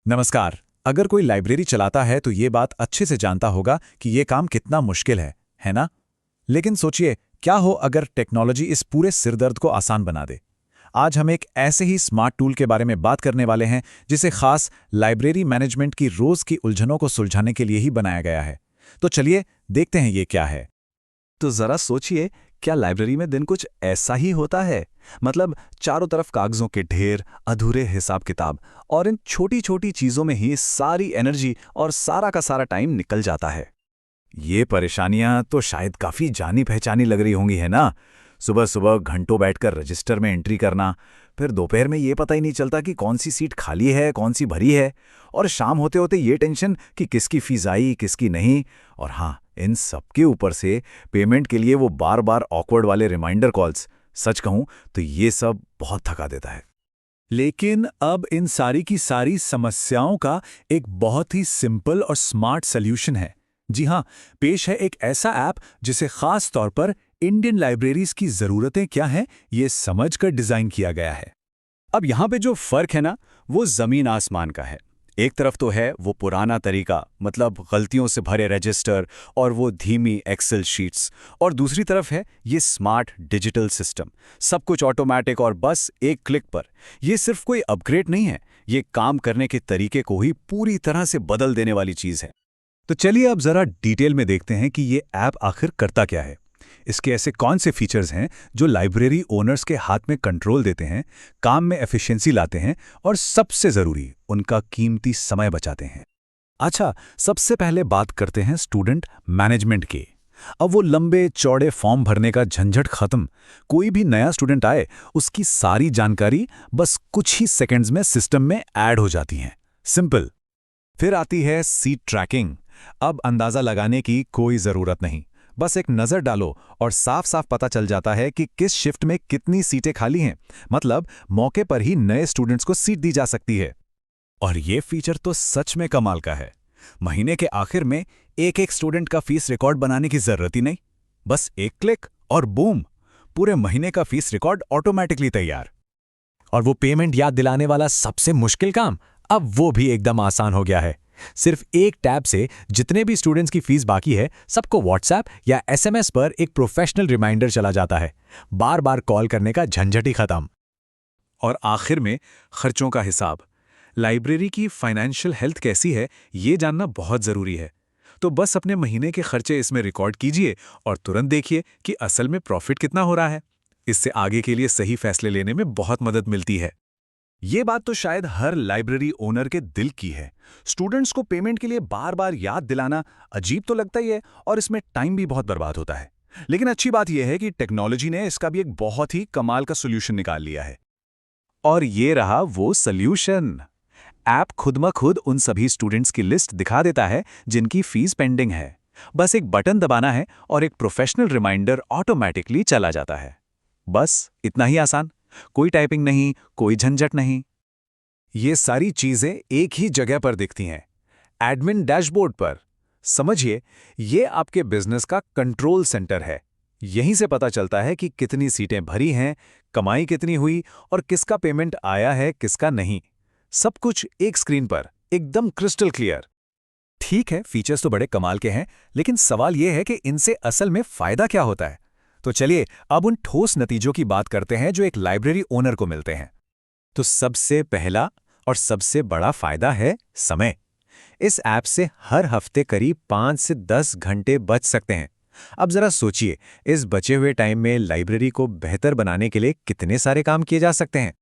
नमस्कार। अगर कोई लाइब्रेरी चलाता है तो ये बात अच्छे से जानता होगा कि ये काम कितना मुश्किल है ना? लेकिन सोचिए, क्या हो अगर टेक्नोलॉजी इस पूरे सिरदर्द को आसान बना दे। आज हम एक ऐसे ही स्मार्ट टूल के बारे में बात करने वाले हैं जिसे खास लाइब्रेरी मैनेजमेंट की रोज की उलझनों को सुलझाने के लिए ही बनाया गया है। तो चलिए देखते हैं ये क्या है। तो जरा सोचिए, क्या लाइब्रेरी में दिन कुछ ऐसा ही होता है? मतलब चारों तरफ कागजों के ढेर, अधूरे हिसाब किताब, और इन छोटी छोटी चीजों में ही सारी एनर्जी और सारा का सारा टाइम निकल जाता है। ये परेशानियां तो शायद काफी जानी पहचानी लग रही होंगी, है ना? सुबह सुबह घंटों बैठकर रजिस्टर में एंट्री करना, फिर दोपहर में ये पता ही नहीं चलता कि कौन सी सीट खाली है कौन सी भरी है, और शाम होते होते ये टेंशन कि किसकी फीस आई किसकी नहीं। और हाँ, इन सबके ऊपर से पेमेंट के लिए वो बार बार ऑकवर्ड वाले रिमाइंडर कॉल्स। सच कहूं तो ये सब बहुत थका देता है। लेकिन अब इन सारी की सारी समस्याओं का एक बहुत ही सिंपल और स्मार्ट सल्यूशन है। जी हाँ, पेश है एक ऐसा ऐप जिसे खास तौर पर इंडियन लाइब्रेरीज की ज़रूरतें क्या हैं ये समझकर डिज़ाइन किया गया है। अब यहाँ पे जो फ़र्क है ना, वो ज़मीन आसमान का है। एक तरफ तो है वो पुराना तरीका, मतलब गलतियों से भरे रजिस्टर और वो धीमी एक्सेल शीट्स, और दूसरी तरफ है ये स्मार्ट डिजिटल सिस्टम, सब कुछ ऑटोमेटिक और बस एक क्लिक पर। ये सिर्फ कोई अपग्रेड नहीं है, ये काम करने के तरीके को ही पूरी तरह से बदल देने वाली चीज़ है। तो चलिए अब जरा डिटेल में देखते हैं कि ये ऐप आखिर करता क्या है। इसके ऐसे कौन से फीचर्स हैं जो लाइब्रेरी ओनर्स के हाथ में कंट्रोल देते हैं, काम में एफिशिएंसी लाते हैं और सबसे ज़रूरी, उनका कीमती समय बचाते हैं। अच्छा, सबसे पहले बात करते हैं स्टूडेंट मैनेजमेंट की। अब वो लंबे चौड़े फॉर्म भरने का झंझट खत्म। कोई भी नया स्टूडेंट आए, उसकी सारी जानकारी बस कुछ ही सेकंड्स में सिस्टम में ऐड हो जाती हैं। सिंपल। फिर आती है सीट ट्रैकिंग। अब अंदाज़ा लगाने की कोई ज़रूरत नहीं, बस एक नज़र डालो और साफ साफ पता चल जाता है कि किस शिफ्ट में कितनी सीटें खाली हैं। मतलब मौके पर ही नए स्टूडेंट्स को सीट दी जा सकती है। और ये फीचर तो सच में कमाल का है। महीने के आखिर में एक एक स्टूडेंट का फीस रिकॉर्ड बनाने की जरूरत ही नहीं, बस एक क्लिक और बूम, पूरे महीने का फीस रिकॉर्ड ऑटोमेटिकली तैयार। और वो पेमेंट याद दिलाने वाला सबसे मुश्किल काम, अब वो भी एकदम आसान हो गया है। सिर्फ एक टैब से जितने भी स्टूडेंट्स की फीस बाकी है, सबको व्हाट्सएप या एसएमएस पर एक प्रोफेशनल रिमाइंडर चला जाता है। बार बार कॉल करने का झंझट ही खत्म। और आखिर में खर्चों का हिसाब। लाइब्रेरी की फाइनेंशियल हेल्थ कैसी है, ये जानना बहुत ज़रूरी है। तो बस अपने महीने के खर्चे इसमें रिकॉर्ड कीजिए और तुरंत देखिए कि असल में प्रॉफिट कितना हो रहा है। इससे आगे के लिए सही फैसले लेने में बहुत मदद मिलती है। ये बात तो शायद हर लाइब्रेरी ओनर के दिल की है। स्टूडेंट्स को पेमेंट के लिए बार बार याद दिलाना अजीब तो लगता ही है, और इसमें टाइम भी बहुत बर्बाद होता है। लेकिन अच्छी बात यह है कि टेक्नोलॉजी ने इसका भी एक बहुत ही कमाल का सोल्यूशन निकाल लिया है। और ये रहा वो सोल्यूशन। ऐप खुद ब खुद उन सभी स्टूडेंट्स की लिस्ट दिखा देता है जिनकी फीस पेंडिंग है। बस एक बटन दबाना है और एक प्रोफेशनल रिमाइंडर ऑटोमेटिकली चला जाता है। बस इतना ही आसान, कोई टाइपिंग नहीं, कोई झंझट नहीं। ये सारी चीजें एक ही जगह पर दिखती हैं, एडमिन डैशबोर्ड पर। समझिए, ये आपके बिजनेस का कंट्रोल सेंटर है। यहीं से पता चलता है कि कितनी सीटें भरी हैं, कमाई कितनी हुई और किसका पेमेंट आया है किसका नहीं। सब कुछ एक स्क्रीन पर, एकदम क्रिस्टल क्लियर। ठीक है, फीचर्स तो बड़े कमाल के हैं, लेकिन सवाल यह है कि इनसे असल में फायदा क्या होता है। तो चलिए अब उन ठोस नतीजों की बात करते हैं जो एक लाइब्रेरी ओनर को मिलते हैं। तो सबसे पहला और सबसे बड़ा फायदा है समय। इस ऐप से हर हफ्ते करीब 5 से 10 घंटे बच सकते हैं। अब जरा सोचिए, इस बचे हुए टाइम में लाइब्रेरी को बेहतर बनाने के लिए कितने सारे काम किए जा सकते हैं।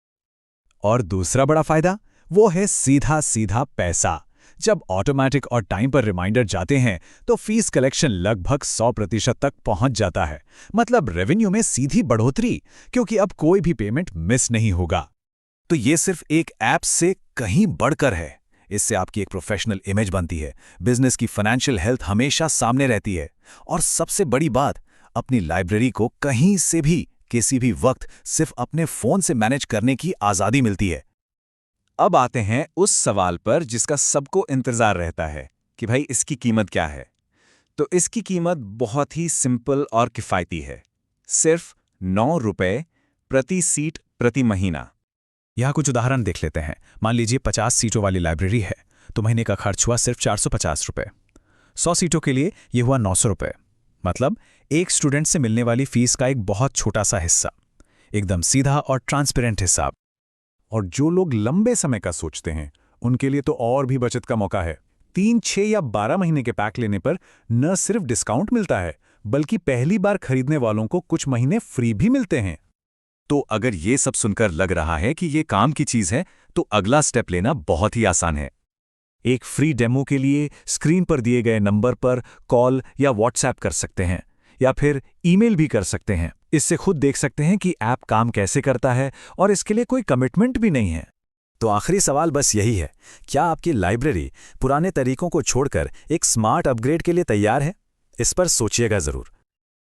और दूसरा बड़ा फायदा, वो है सीधा सीधा पैसा। जब ऑटोमेटिक और टाइम पर रिमाइंडर जाते हैं तो फीस कलेक्शन लगभग 100% तक पहुंच जाता है। मतलब रेवेन्यू में सीधी बढ़ोतरी, क्योंकि अब कोई भी पेमेंट मिस नहीं होगा। तो ये सिर्फ एक ऐप से कहीं बढ़कर है। इससे आपकी एक प्रोफेशनल इमेज बनती है, बिजनेस की फाइनेंशियल हेल्थ हमेशा सामने रहती है, और सबसे बड़ी बात, अपनी लाइब्रेरी को कहीं से भी किसी भी वक्त सिर्फ अपने फोन से मैनेज करने की आज़ादी मिलती है। अब आते हैं उस सवाल पर जिसका सबको इंतजार रहता है कि भाई इसकी कीमत क्या है। तो इसकी कीमत बहुत ही सिंपल और किफ़ायती है, सिर्फ ₹9 प्रति सीट प्रति महीना। यहाँ कुछ उदाहरण देख लेते हैं। मान लीजिए 50 सीटों वाली लाइब्रेरी है, तो महीने का खर्च हुआ सिर्फ 450 रुपये। 100 सीटों के लिए ये हुआ 900 रुपये। मतलब एक स्टूडेंट से मिलने वाली फीस का एक बहुत छोटा सा हिस्सा। एकदम सीधा और ट्रांसपेरेंट हिसाब। और जो लोग लंबे समय का सोचते हैं उनके लिए तो और भी बचत का मौका है। 3, 6 या 12 महीने के पैक लेने पर न सिर्फ डिस्काउंट मिलता है, बल्कि पहली बार खरीदने वालों को कुछ महीने फ्री भी मिलते हैं। तो अगर ये सब सुनकर लग रहा है कि ये काम की चीज है, तो अगला स्टेप लेना बहुत ही आसान है। एक फ्री डेमो के लिए स्क्रीन पर दिए गए नंबर पर कॉल या व्हाट्सएप कर सकते हैं, या फिर ईमेल भी कर सकते हैं। इससे खुद देख सकते हैं कि ऐप काम कैसे करता है, और इसके लिए कोई कमिटमेंट भी नहीं है। तो आखिरी सवाल बस यही है, क्या आपकी लाइब्रेरी पुराने तरीकों को छोड़कर एक स्मार्ट अपग्रेड के लिए तैयार है? इस पर सोचिएगा ज़रूर।